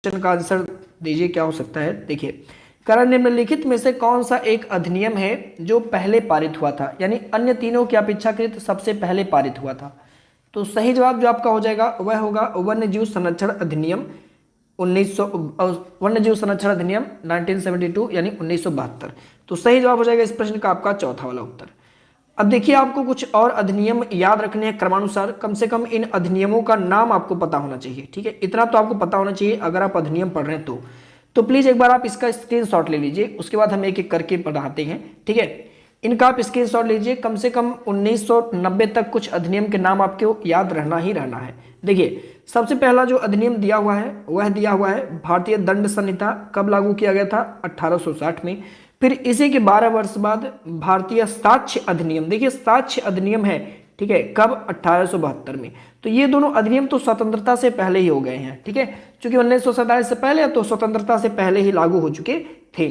Question का answer दीजिए, क्या हो सकता है। देखिए, कारण निम्नलिखित में से कौन सा एक अधिनियम है जो पहले पारित हुआ था, यानी अन्य तीनों की अपेक्षाकृत सबसे पहले पारित हुआ था। तो सही जवाब जो आपका हो जाएगा वह होगा वन्यजीव संरक्षण अधिनियम 1900, वन्यजीव संरक्षण अधिनियम 1972 यानी 1972। तो सही जवाब हो जाएगा इस प्रश्न का आपका चौथा वाला उत्तर। अब देखिए, आपको कुछ और अधिनियम याद रखने हैं क्रमानुसार। कम से कम इन अधिनियमों का नाम आपको पता होना चाहिए, ठीक है, इतना तो आपको पता होना चाहिए अगर आप अधिनियम पढ़ रहे हैं तो प्लीज एक बार आप इसका स्क्रीनशॉट ले लीजिए, उसके बाद हम एक एक करके पढ़ाते हैं, ठीक है। इनका आप स्क्रीनशॉट लीजिए, कम से कम 1990 तक कुछ अधिनियम के नाम आपको याद रहना ही रहना है। देखिए, सबसे पहला जो अधिनियम दिया हुआ है वह दिया हुआ है भारतीय दंड संहिता। कब लागू किया गया था? 1860 में। फिर इसी के 12 वर्ष बाद भारतीय साक्ष्य अधिनियम। देखिए, साक्ष्य अधिनियम है, ठीक है, कब? 1872 में। तो ये दोनों अधिनियम तो स्वतंत्रता से पहले ही हो गए हैं, ठीक है, क्योंकि 1947 से पहले तो स्वतंत्रता से पहले ही लागू हो चुके थे।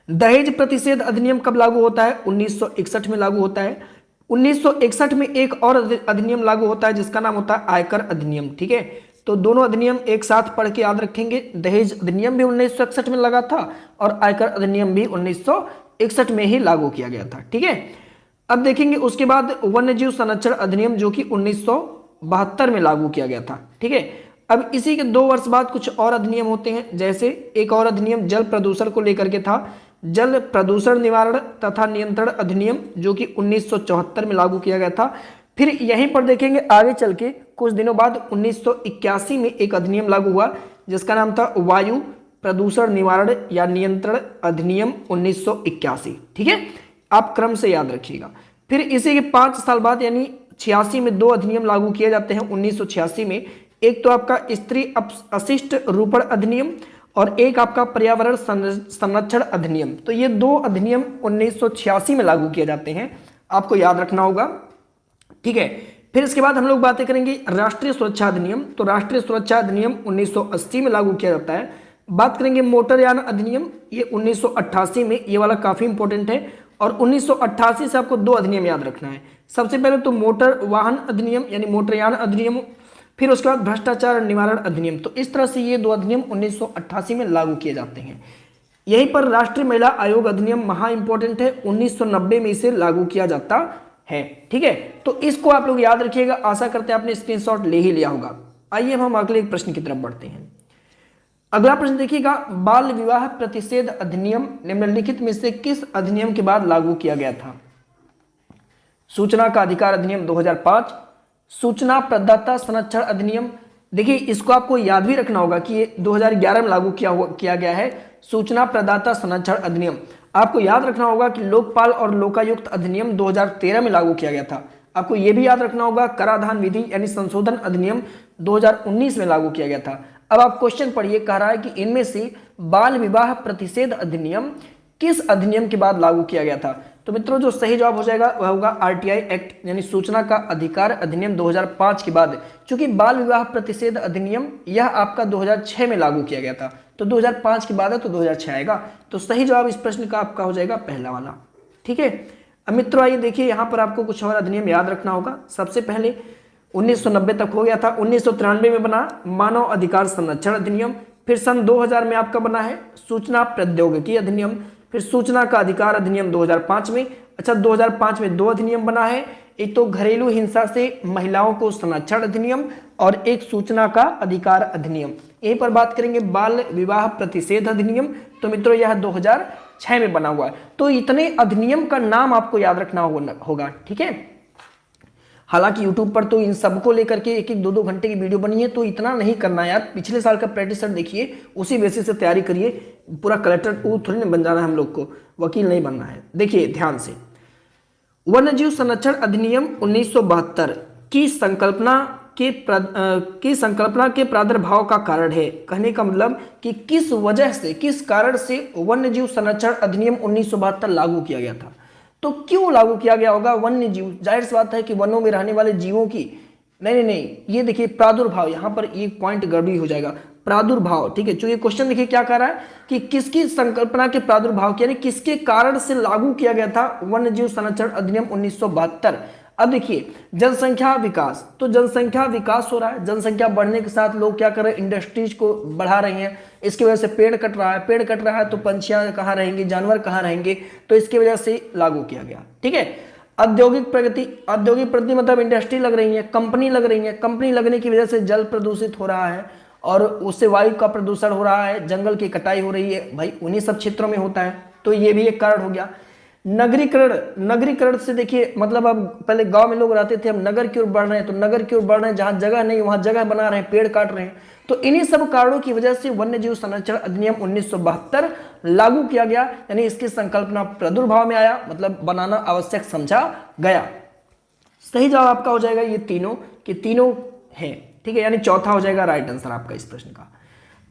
दहेज प्रतिषेध अधिनियम कब लागू होता है? 1961 में लागू होता है। 1961 में एक और अधिनियम लागू होता है जिसका नाम होता है आयकर अधिनियम, ठीक है। तो दोनों अधिनियम एक साथ पढ़ के याद रखेंगे। दहेज अधिनियम भी 1961 में लगा था और आयकर अधिनियम भी 1961 में ही लागू किया गया था, ठीक है। अब देखेंगे उसके बाद वन्यजीव संरक्षण अधिनियम जो कि 1972 में लागू किया गया था, ठीक है। अब इसी के 2 वर्ष बाद कुछ और अधिनियम होते हैं, जैसे एक और अधिनियम जल प्रदूषण को लेकर के था, जल प्रदूषण निवारण तथा नियंत्रण अधिनियम, जो कि 1974 में लागू किया गया था। फिर यहीं पर देखेंगे आगे चल के कुछ दिनों बाद 1981 में एक अधिनियम लागू हुआ जिसका नाम था वायु प्रदूषण निवारण या नियंत्रण अधिनियम 1981, ठीक है, आप क्रम से याद रखिएगा। फिर इसी के 5 साल बाद यानी 86 में 2 अधिनियम लागू किए जाते हैं 1986 में। एक तो आपका स्त्री अशिष्ट रूपण अधिनियम और एक आपका पर्यावरण संरक्षण अधिनियम। तो ये 2 अधिनियम 1986 में लागू किए जाते हैं, आपको याद रखना होगा, ठीक है। फिर इसके बाद हम लोग बातें करेंगे राष्ट्रीय सुरक्षा अधिनियम। तो राष्ट्रीय सुरक्षा अधिनियम 1980 में लागू किया जाता है। बात करेंगे मोटरयान अधिनियम, ये 1988 में, ये वाला काफी इंपॉर्टेंट है। और 1988 से आपको 2 अधिनियम याद रखना है। सबसे पहले तो मोटर वाहन अधिनियम यानी मोटरयान अधिनियम, फिर उसके बाद भ्रष्टाचार निवारण अधिनियम। तो इस तरह से ये 2 अधिनियम 1988 में लागू किए जाते हैं। यहीं पर राष्ट्रीय महिला आयोग अधिनियम महा इंपॉर्टेंट है, 1990 में इसे लागू किया जाता है, ठीक है। तो इसको आप लोग याद रखिएगा, आशा करते हैं आपने स्क्रीनशॉट ले ही लिया होगा। आइए हम अगले एक प्रश्न की तरफ बढ़ते हैं। अगला प्रश्न देखिएगा, बाल विवाह प्रतिषेध अधिनियम निम्नलिखित में से किस अधिनियम के बाद लागू किया गया था? सूचना का अधिकार अधिनियम 2005, सूचना प्रदाता संरक्षण अधिनियम। देखिए, इसको आपको याद भी रखना होगा कि ये 2011 में लागू किया गया है, सूचना प्रदाता संरक्षण अधिनियम। आपको याद रखना होगा कि लोकपाल और लोकायुक्त अधिनियम 2013 में लागू किया गया था। आपको यह भी याद रखना होगा कराधान विधि यानी संशोधन अधिनियम 2019 में लागू किया गया था। अब आप क्वेश्चन पढ़िए, कह रहा है कि इनमें से बाल विवाह प्रतिषेध अधिनियम किस अधिनियम के बाद लागू किया गया था? तो मित्रों, जो सही जवाब हो जाएगा वह होगा आरटीआई एक्ट यानी सूचना का अधिकार अधिनियम 2005 के बाद। क्योंकि बाल विवाह प्रतिषेध अधिनियम यह आपका 2006 में लागू किया गया था, तो 2005 के बाद है तो 2006 आएगा। तो सही जवाब इस प्रश्न का आपका हो जाएगा पहला वाला, ठीक है। अब मित्रों आइए देखिए, यहाँ पर आपको कुछ और अधिनियम याद रखना होगा। सबसे पहले 1990 तक हो गया था, 1993 में बना मानव अधिकार संरक्षण अधिनियम। फिर सन 2000 में आपका बना है सूचना प्रौद्योगिकी अधिनियम। फिर सूचना का अधिकार अधिनियम 2005 में। अच्छा, 2005 में 2 अधिनियम बना है, एक तो घरेलू हिंसा से महिलाओं को संरक्षण अधिनियम और एक सूचना का अधिकार अधिनियम। यहीं पर बात करेंगे बाल विवाह प्रतिषेध अधिनियम। तो मित्रों, यह 2006 में बना हुआ है। तो इतने अधिनियम का नाम आपको याद रखना होगा, ठीक है। हालांकि YouTube पर तो इन सबको लेकर के 1-1, 2-2 घंटे की वीडियो बनी है, तो इतना नहीं करना है यार। पिछले साल का प्रैक्टिस सेट देखिए, उसी बेसिस से तैयारी करिए। पूरा कलेक्टर थोड़ी ना बन जाना है हम लोग को, वकील नहीं बनना है। देखिए ध्यान से, वन्यजीव संरक्षण अधिनियम 1972 की संकल्पना के प्रादुर्भाव का कारण है। कहने का मतलब कि किस वजह से, किस कारण से वन्यजीव संरक्षण अधिनियम 1972 लागू किया गया था। तो क्यों लागू किया गया होगा? वन्य जीव, जाहिर सी बात है कि वनों में रहने वाले जीवों की, नहीं, ये देखिए प्रादुर्भाव, यहां पर एक पॉइंट गड़बड़ी हो जाएगा, प्रादुर्भाव, ठीक है। जो ये क्वेश्चन देखिए क्या कह रहा है कि किसकी संकल्पना के प्रादुर्भाव यानी किसके कारण से लागू किया गया था वन्य जीव संरक्षण अधिनियम 1972। अब देखिए जनसंख्या विकास, तो जनसंख्या विकास हो रहा है, जनसंख्या बढ़ने के साथ लोग क्या कर रहे हैं, इंडस्ट्रीज को बढ़ा रहे हैं, इसकी वजह से पेड़ कट रहा है, पेड़ कट रहा है तो पंछियां कहाँ रहेंगे, जानवर कहाँ रहेंगे, तो इसकी वजह से लागू किया गया। ठीक है। औद्योगिक प्रगति, औद्योगिक प्रगति मतलब इंडस्ट्री लग रही है, कंपनी लग रही है, कंपनी लगने की वजह से जल प्रदूषित हो रहा है और उससे वायु का प्रदूषण हो रहा है, जंगल की कटाई हो रही है, भाई उन्हीं सब क्षेत्रों में होता है, तो ये भी एक कारण हो गया। नगरीकरण, नगरीकरण से देखिए मतलब अब पहले गांव में लोग रहते थे, अब नगर की ओर बढ़ रहे हैं, तो नगर की ओर बढ़ रहे हैं, जहां जगह नहीं वहां जगह बना रहे हैं, पेड़ काट रहे हैं, तो इन्हीं सब कारणों की वजह से वन्य जीव संरक्षण अधिनियम 1972 लागू किया गया, यानी इसकी संकल्पना प्रादुर्भाव में आया, मतलब बनाना आवश्यक समझा गया। सही जवाब आपका हो जाएगा ये तीनों, कि तीनों है। ठीक है, यानी चौथा हो जाएगा राइट आंसर आपका इस प्रश्न का।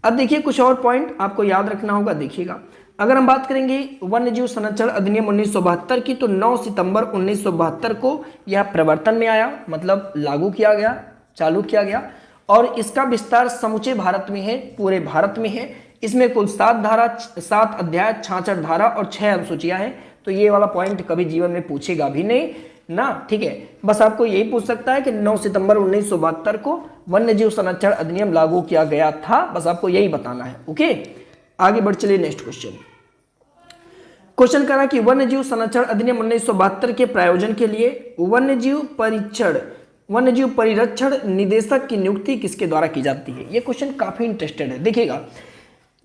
अब देखिए कुछ और पॉइंट आपको याद रखना होगा, देखिएगा अगर हम बात करेंगे वन्य जीव संरक्षण अधिनियम 1972 की, तो 9 सितंबर 1972 को यह प्रवर्तन में आया, मतलब लागू किया गया, चालू किया गया, और इसका विस्तार समूचे भारत में है, पूरे भारत में है। इसमें कुल 7 धारा, 7 अध्याय, 66 धारा और 6 अनुसूचियां हैं, तो ये वाला पॉइंट कभी जीवन में पूछेगा भी नहीं ना। ठीक है, बस आपको यही पूछ सकता है कि 9 सितंबर 1972 को वन्य जीव संरक्षण अधिनियम लागू किया गया था, बस आपको यही बताना है। ओके, आगे बढ़ चलिए नेक्स्ट क्वेश्चन। क्वेश्चन कह रहा कि वन्य जीव संरक्षण अधिनियम 1972 के प्रायोजन के लिए वन्य जीव परिरक्षण निदेशक की नियुक्ति किसके द्वारा की जाती है। ये क्वेश्चन काफी इंटरेस्टेड है, देखिएगा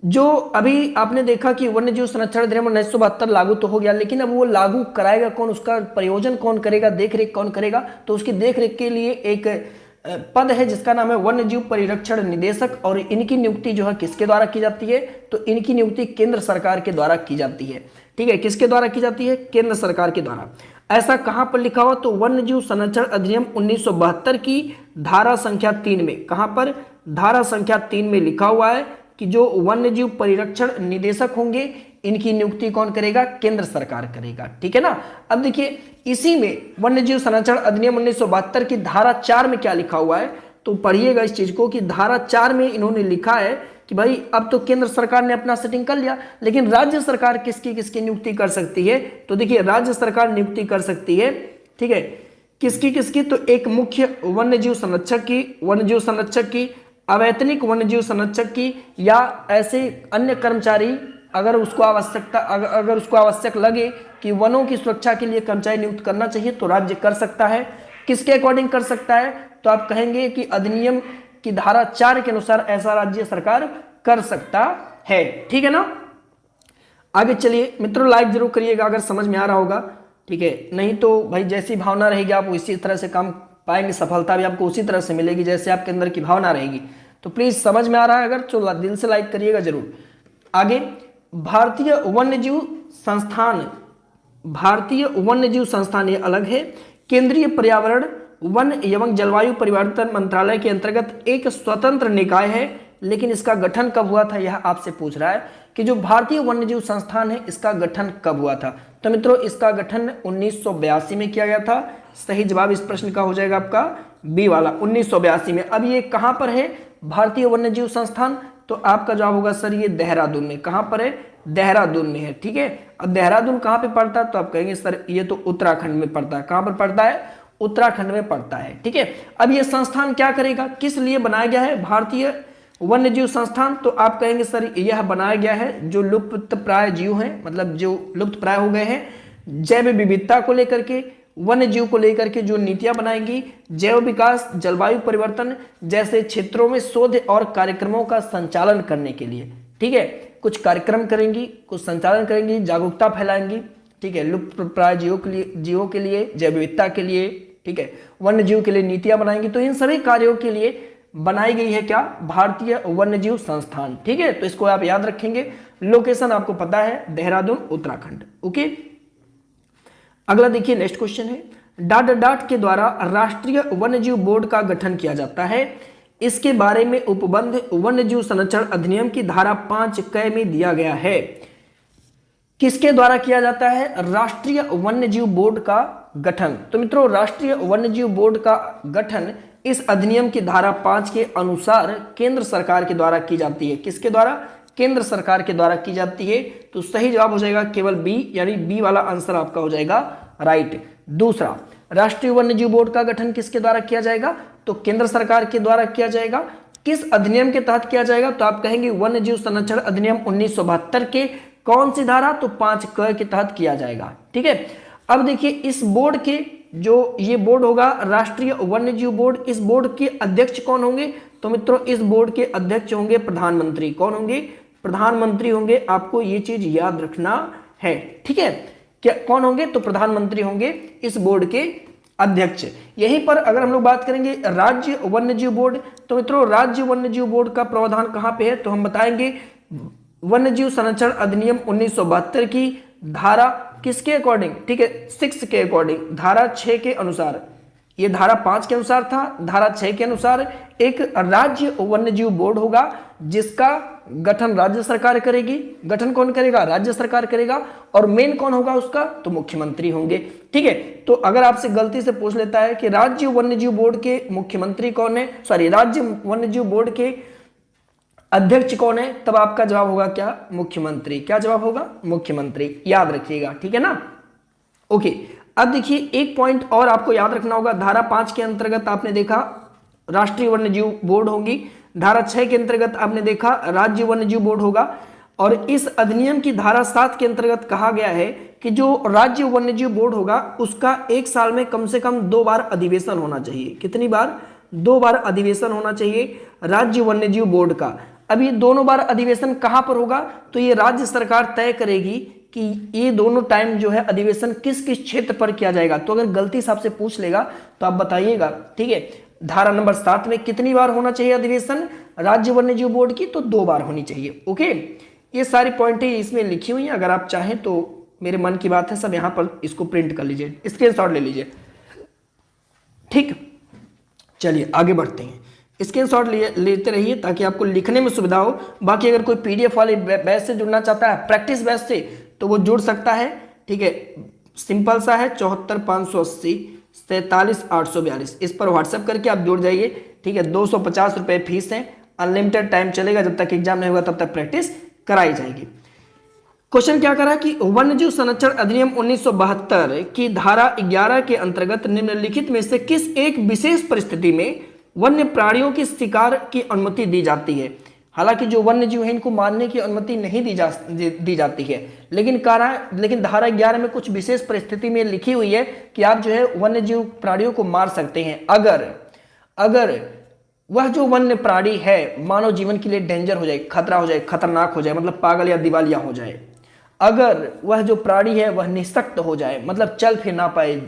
जो अभी आपने देखा कि वन्य जीव संरक्षण अधिनियम 1972 लागू तो हो गया, लेकिन अब वो लागू कराएगा कौन, उसका प्रयोजन कौन करेगा, देखरेख कौन करेगा, तो उसकी देखरेख के लिए एक पद है जिसका नाम है वन्य जीव परिरक्षण निदेशक, और इनकी नियुक्ति जो है किसके द्वारा की जाती है, तो इनकी नियुक्ति केंद्र सरकार के द्वारा की जाती है। ठीक है, किसके द्वारा की जाती है, केंद्र सरकार के द्वारा। ऐसा कहां पर लिखा हुआ, तो वन्य जीव संरक्षण अधिनियम 1972 की धारा संख्या 3 में, कहां पर, धारा संख्या 3 में लिखा हुआ है कि जो वन्य जीव परिरक्षण निदेशक होंगे इनकी नियुक्ति कौन करेगा, केंद्र सरकार करेगा। ठीक है ना। अब देखिए इसी में वन्य जीव संरक्षण अधिनियम 1972 की धारा 4 में क्या लिखा हुआ है, तो पढ़िएगा इस चीज को, कि धारा 4 में इन्होंने लिखा है कि भाई अब तो केंद्र सरकार ने अपना सेटिंग कर लिया, लेकिन राज्य सरकार किसकी किसकी नियुक्ति कर सकती है, तो देखिए राज्य सरकार नियुक्ति कर सकती है। ठीक है, किसकी किसकी, तो एक मुख्य वन्य जीव संरक्षक की, वन्य जीव संरक्षक की, अवैतनिक वन्य जीव संरक्षक की, या ऐसे अन्य कर्मचारी अगर उसको आवश्यक लगे कि वनों की सुरक्षा के लिए कर्मचारी नियुक्त करना चाहिए तो राज्य कर सकता है। किसके अकॉर्डिंग कर सकता है, तो आप कहेंगे कि अधिनियम की धारा 4 के अनुसार ऐसा राज्य सरकार कर सकता है। ठीक है ना। आगे चलिए मित्रों, लाइक जरूर करिएगा अगर समझ में आ रहा होगा। ठीक है, नहीं तो भाई जैसी भावना रहेगी आप इसी तरह से काम पाएंगे, सफलता भी आपको उसी तरह से मिलेगी जैसे आपके अंदर की भावना रहेगी। तो प्लीज समझ में आ रहा है अगर, तो दिल से लाइक करिएगा जरूर। आगे, भारतीय वन्य जीव संस्थान ये अलग है, केंद्रीय पर्यावरण वन एवं जलवायु परिवर्तन मंत्रालय के अंतर्गत एक स्वतंत्र निकाय है, लेकिन इसका गठन कब हुआ था यह आपसे पूछ रहा है कि जो भारतीय वन्यजीव संस्थान है इसका गठन कब हुआ था। तो मित्रों इसका गठन 1982 में किया गया था। सही जवाब इस प्रश्न का हो जाएगा आपका बी वाला, 1982 में। अब ये कहां पर है भारतीय वन्यजीव संस्थान, तो आपका जवाब होगा सर ये देहरादून में। कहां पर है, देहरादून में है। ठीक है, अब देहरादून कहां पे पड़ता है, तो आप कहेंगे सर ये तो उत्तराखंड में पड़ता है। कहां पर पड़ता है, उत्तराखंड में पड़ता है। ठीक है, अब ये संस्थान क्या करेगा, किस लिए बनाया गया है भारतीय वन्यजीव संस्थान, तो आप कहेंगे सर यह बनाया गया है जो लुप्त प्राय जीव हैं, मतलब जो लुप्त प्राय हो गए हैं, जैव विविधता को लेकर के, वन्य जीव को लेकर के जो नीतियां बनाएंगी, जैव विकास, जलवायु परिवर्तन जैसे क्षेत्रों में शोध और कार्यक्रमों का संचालन करने के लिए। ठीक है, कुछ कार्यक्रम करेंगी, कुछ संचालन करेंगी, जागरूकता फैलाएंगी। ठीक है, लुप्त प्राय जीवों के लिए, जैव विविधता के लिए, ठीक है, वन्य जीव के लिए नीतियां बनाएंगी। तो इन सभी कार्यों के लिए बनाई गई है क्या, भारतीय वन्यजीव संस्थान। ठीक है, तो इसको आप याद रखेंगे। लोकेशन आपको पता है, देहरादून, उत्तराखंड। ओके, अगला देखिए नेक्स्ट क्वेश्चन है, डाट के द्वारा राष्ट्रीय वन्यजीव बोर्ड का गठन किया जाता है। इसके बारे में उपबंध वन्यजीव संरक्षण अधिनियम की धारा 5 क में दिया गया है। किसके द्वारा किया जाता है, राष्ट्रीय वन्यजीव बोर्ड का गठन। तो मित्रों राष्ट्रीय वन्यजीव बोर्ड का गठन इस अधिनियम की धारा 5 के अनुसार केंद्र सरकार के द्वारा की जाती है। किसके द्वारा, केंद्र सरकार के द्वारा की जाती है। तो सही जवाब हो जाएगा केवल बी, यानी बी वाला आंसर आपका हो जाएगा राइट। दूसरा, राष्ट्रीय वन्यजीव बोर्ड का गठन किसके द्वारा किया जाएगा? तो केंद्र सरकार के द्वारा किया जाएगा। किस अधिनियम के तहत किया जाएगा? तो आप कहेंगे वन्यजीव संरक्षण अधिनियम 1972 के कौन सी धारा? तो 5क के तहत किया जाएगा। ठीक है, अब देखिए इस बोर्ड के जो ये बोर्ड होगा राष्ट्रीय वन्यजीव बोर्ड, इस बोर्ड के अध्यक्ष कौन होंगे? तो मित्रों इस बोर्ड के अध्यक्ष होंगे प्रधानमंत्री। कौन होंगे? प्रधानमंत्री होंगे। आपको ये चीज याद रखना है। ठीक है, क्या कौन होंगे? तो प्रधानमंत्री होंगे इस बोर्ड के अध्यक्ष। यहीं पर अगर हम लोग बात करेंगे राज्य वन्यजीव बोर्ड, तो मित्रों राज्य वन्यजीव बोर्ड का प्रावधान कहां पे है? तो हम बताएंगे वन्यजीव संरक्षण अधिनियम 1972 की धारा किसके अकॉर्डिंग? ठीक है, 6 के अकॉर्डिंग, धारा 6 के अनुसार। ये धारा 5 के अनुसार था, धारा 6 के अनुसार एक राज्य वन्यजीव बोर्ड होगा जिसका गठन राज्य सरकार करेगी। गठन कौन करेगा? राज्य सरकार करेगा। और मेन कौन होगा उसका? तो मुख्यमंत्री होंगे। ठीक है, तो अगर आपसे गलती से पूछ लेता है कि राज्य वन्यजीव बोर्ड के मुख्यमंत्री कौन है, सॉरी राज्य वन्यजीव बोर्ड के अध्यक्ष कौन है, तब आपका जवाब होगा क्या? मुख्यमंत्री। क्या जवाब होगा? मुख्यमंत्री। याद रखिएगा। ठीक है ना? ओके, अब देखिए एक पॉइंट और आपको याद रखना होगा। धारा 5 के अंतर्गत आपने देखा राष्ट्रीय वन्यजीव बोर्ड होगी, धारा 6 के अंतर्गत आपने देखा राज्य वन्यजीव बोर्ड होगा, और इस अधिनियम की धारा 7 के अंतर्गत कहा गया है कि जो राज्य वन्यजीव बोर्ड होगा उसका 1 साल में कम से कम 2 बार अधिवेशन होना चाहिए। कितनी बार? 2 बार अधिवेशन होना चाहिए राज्य वन्यजीव बोर्ड का। अब ये दोनों बार अधिवेशन कहां पर होगा? तो ये राज्य सरकार तय करेगी कि ये दोनों टाइम जो है अधिवेशन किस किस क्षेत्र पर किया जाएगा। तो अगर गलती से आपसे पूछ लेगा तो आप बताइएगा। ठीक है, धारा नंबर 7 में कितनी बार होना चाहिए अधिवेशन राज्य वन्यजीव बोर्ड की? तो 2 बार होनी चाहिए। ओके, ये सारी पॉइंटें इसमें लिखी हुई हैं। अगर आप चाहें तो मेरे मन की बात है, सब यहाँ पर इसको प्रिंट कर लीजिए, स्क्रीनशॉट ले लीजिए। ठीक, चलिए आगे बढ़ते हैं। स्क्रीनशॉट लेते रहिए ताकि आपको लिखने में सुविधा हो। बाकी अगर कोई पीडीएफ वाले बैच से जुड़ना चाहता है, प्रैक्टिस बैच से, तो वो जुड़ सकता है। ठीक है, सिंपल सा है, 74 580 43 842, इस पर व्हाट्सएप करके आप जुड़ जाइए। ठीक है, 250 रुपये फीस है, अनलिमिटेड टाइम चलेगा, जब तक एग्जाम नहीं होगा तब तक प्रैक्टिस कराई जाएगी। क्वेश्चन क्या करा कि वन्यजीव संरक्षण अधिनियम 1972 की धारा 11 के अंतर्गत निम्नलिखित में से किस एक विशेष परिस्थिति में वन्य प्राणियों की शिकार की अनुमति दी जाती है? हालांकि जो वन्य जीव है इनको मारने की अनुमति नहीं दी जाती है, लेकिन धारा 11 में कुछ विशेष परिस्थिति में लिखी हुई है कि आप जो है वन्य जीव प्राणियों को मार सकते हैं अगर वह जो वन्य प्राणी है मानव जीवन के लिए डेंजर हो जाए, खतरा हो जाए, खतरनाक हो जाए, मतलब पागल या दिवालिया हो जाए। अगर वह जो प्राणी है वह निशक्त हो जाए, मतलब चल फिर ना पाए,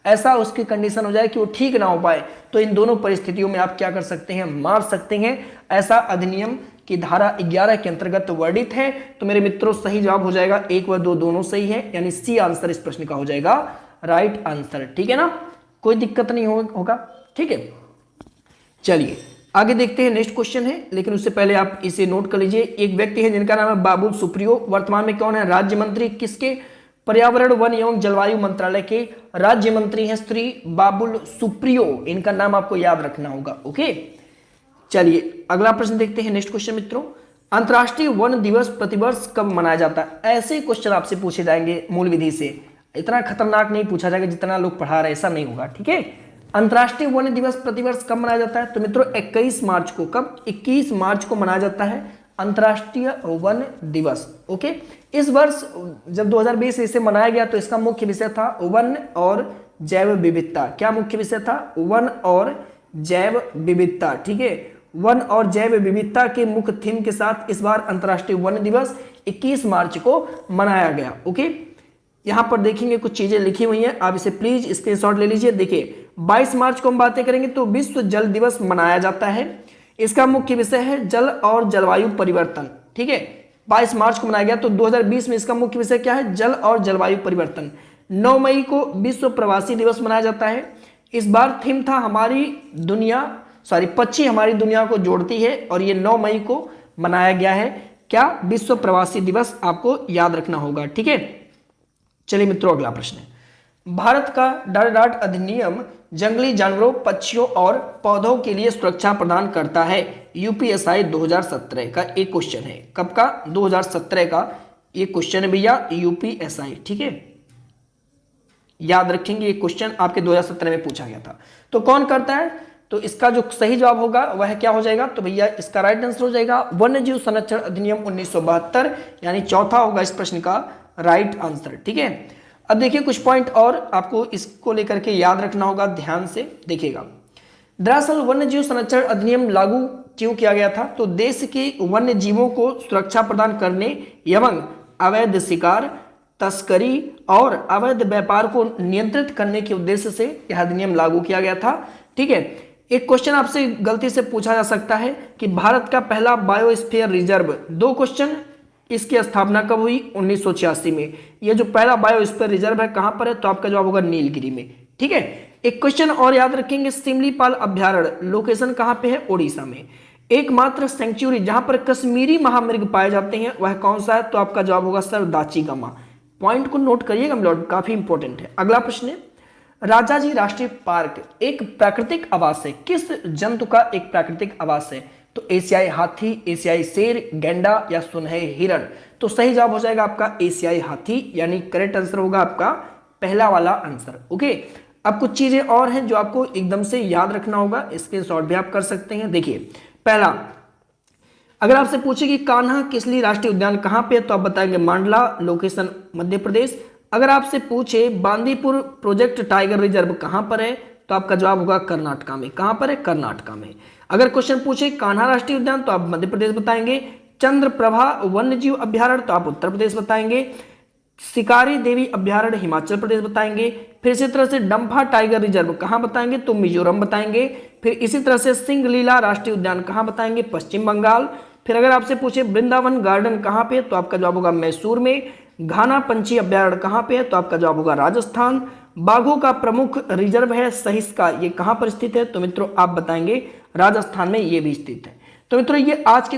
ऐसा उसकी कंडीशन हो जाए कि वो ठीक ना हो पाए, तो इन दोनों परिस्थितियों में आप क्या कर सकते हैं? मार सकते हैं। ऐसा अधिनियम की धारा 11 के अंतर्गत वर्णित है। तो मेरे मित्रों सही जवाब हो जाएगा 1 व 2 दोनों सही है, यानी सी आंसर इस प्रश्न का हो जाएगा राइट आंसर। ठीक है ना, कोई दिक्कत नहीं होगा। ठीक है, चलिए आगे देखते हैं। नेक्स्ट क्वेश्चन है, लेकिन उससे पहले आप इसे नोट कर लीजिए। एक व्यक्ति है जिनका नाम है बाबुल सुप्रियो, वर्तमान में कौन है? राज्य मंत्री। किसके? पर्यावरण वन एवं जलवायु मंत्रालय के राज्य मंत्री हैं श्री बाबुल सुप्रियो। इनका नाम आपको याद रखना होगा। ओके, चलिए अगला प्रश्न देखते हैं। नेक्स्ट क्वेश्चन मित्रों, अंतर्राष्ट्रीय वन दिवस प्रतिवर्ष कब मनाया जाता है? ऐसे क्वेश्चन आपसे पूछे जाएंगे मूल विधि से, इतना खतरनाक नहीं पूछा जाएगा जितना लोग पढ़ा रहे, ऐसा नहीं होगा। ठीक है, अंतर्राष्ट्रीय वन दिवस प्रतिवर्ष कब मनाया जाता है? तो मित्रों 21 मार्च को। कब? 21 मार्च को मनाया जाता है अंतर्राष्ट्रीय वन दिवस। ओके, इस वर्ष जब 2020 इसे मनाया गया तो इसका मुख्य विषय था वन और जैव विविधता। क्या मुख्य विषय था? वन और जैव विविधता। ठीक है, वन और जैव विविधता के मुख्य थीम के साथ इस बार अंतर्राष्ट्रीय वन दिवस 21 मार्च को मनाया गया। ओके, यहां पर देखेंगे कुछ चीजें लिखी हुई हैं, आप इसे प्लीज स्क्रीनशॉट ले लीजिए। देखिए 22 मार्च को हम बातें करेंगे तो विश्व जल दिवस मनाया जाता है। इसका मुख्य विषय है जल और जलवायु परिवर्तन। ठीक है, 22 मार्च को मनाया गया। तो 2020 में इसका मुख्य विषय क्या है? जल और जलवायु परिवर्तन। 9 मई को विश्व प्रवासी दिवस मनाया जाता है। इस बार थीम था पक्षी हमारी दुनिया को जोड़ती है, और ये 9 मई को मनाया गया है। क्या? विश्व प्रवासी दिवस, आपको याद रखना होगा। ठीक है, चलिए मित्रों अगला प्रश्न है। भारत का डाट अधिनियम जंगली जानवरों, पक्षियों और पौधों के लिए सुरक्षा प्रदान करता है। यूपीएसआई 2017 का एक क्वेश्चन है। कब का? 2017 का ये क्वेश्चन है भैया, यूपीएसआई। ठीक है, याद रखेंगे, ये क्वेश्चन आपके 2017 में पूछा गया था। तो कौन करता है, तो इसका जो सही जवाब होगा वह क्या हो जाएगा, तो भैया इसका राइट आंसर हो जाएगा वन्य जीव संरक्षण अधिनियम 1972, यानी चौथा होगा इस प्रश्न का राइट आंसर। ठीक है, अब देखिए कुछ पॉइंट और आपको इसको लेकर के याद रखना होगा, ध्यान से देखिएगा। दरअसल वन्य जीव संरक्षण अधिनियम लागू क्यों किया गया था, तो देश के वन्य जीवों को सुरक्षा प्रदान करने एवं अवैध शिकार, तस्करी और अवैध व्यापार को नियंत्रित करने के उद्देश्य से यह अधिनियम लागू किया गया था। ठीक है, एक क्वेश्चन आपसे गलती से पूछा जा सकता है कि भारत का पहला बायोस्फीयर रिजर्व, दो क्वेश्चन, इसकी स्थापना कब हुई, 1986 में। ये जो पहला बायोस्फीयर रिजर्व है कहां पर है, तो आपका जवाब होगा नीलगिरी में। ठीक है, एक क्वेश्चन और याद रखेंगे, सिमलीपाल अभ्यारण्य लोकेशन कहां पे है, ओडिशा में। एकमात्र सेंचुरी जहां पर कश्मीरी महामृग पाए जाते हैं वह कौन सा है, तो आपका जवाब होगा सर दाचीगमा। पॉइंट को नोट करिएगा मिलोड, काफी इंपॉर्टेंट है। अगला प्रश्न है, राजाजी राष्ट्रीय पार्क एक प्राकृतिक आवास है, किस जंतु का एक प्राकृतिक आवास है, तो एशियाई हाथी, एशियाई शेर, गैंडा या सुनहरे हिरण। तो सही जवाब हो जाएगा आपका एशियाई हाथी, यानी करेक्ट आंसर होगा आपका पहला वाला आंसर। ओके, अब कुछ चीजें और हैं जो आपको एकदम से याद रखना होगा, स्क्रीनशॉट भी आप कर सकते हैं। देखिए पहला, अगर आपसे पूछे कि कान्हा किसली राष्ट्रीय उद्यान कहां पे है, तो आप बताएंगे मांडला, लोकेशन मध्य प्रदेश। अगर आपसे पूछे बांदीपुर प्रोजेक्ट टाइगर रिजर्व कहां पर है, तो आपका जवाब होगा कर्नाटका में। कहां पर है, कर्नाटका में। अगर क्वेश्चन पूछे कान्हा राष्ट्रीय उद्यान, तो आप मध्य प्रदेश बताएंगे। चंद्रप्रभा वन्य जीव अभ्यारण्य, तो आप उत्तर प्रदेश बताएंगे। शिकारी देवी अभ्यारण्य हिमाचल प्रदेश बताएंगे। फिर इसी तरह से डंफा टाइगर रिजर्व कहां बताएंगे, तो मिजोरम बताएंगे। फिर इसी तरह से सिंगलीला राष्ट्रीय उद्यान कहां बताएंगे, पश्चिम बंगाल। फिर अगर आपसे पूछे वृंदावन गार्डन कहां पे, तो आपका जवाब होगा मैसूर में। घाना पंछी अभ्यारण्य कहां पे है, तो आपका जवाब होगा राजस्थान। बाघों का प्रमुख रिजर्व है सहिष्का, ये कहां पर स्थित है, तो मित्रों आप बताएंगे राजस्थान में ये भी स्थित है। तो मित्रों ये आज के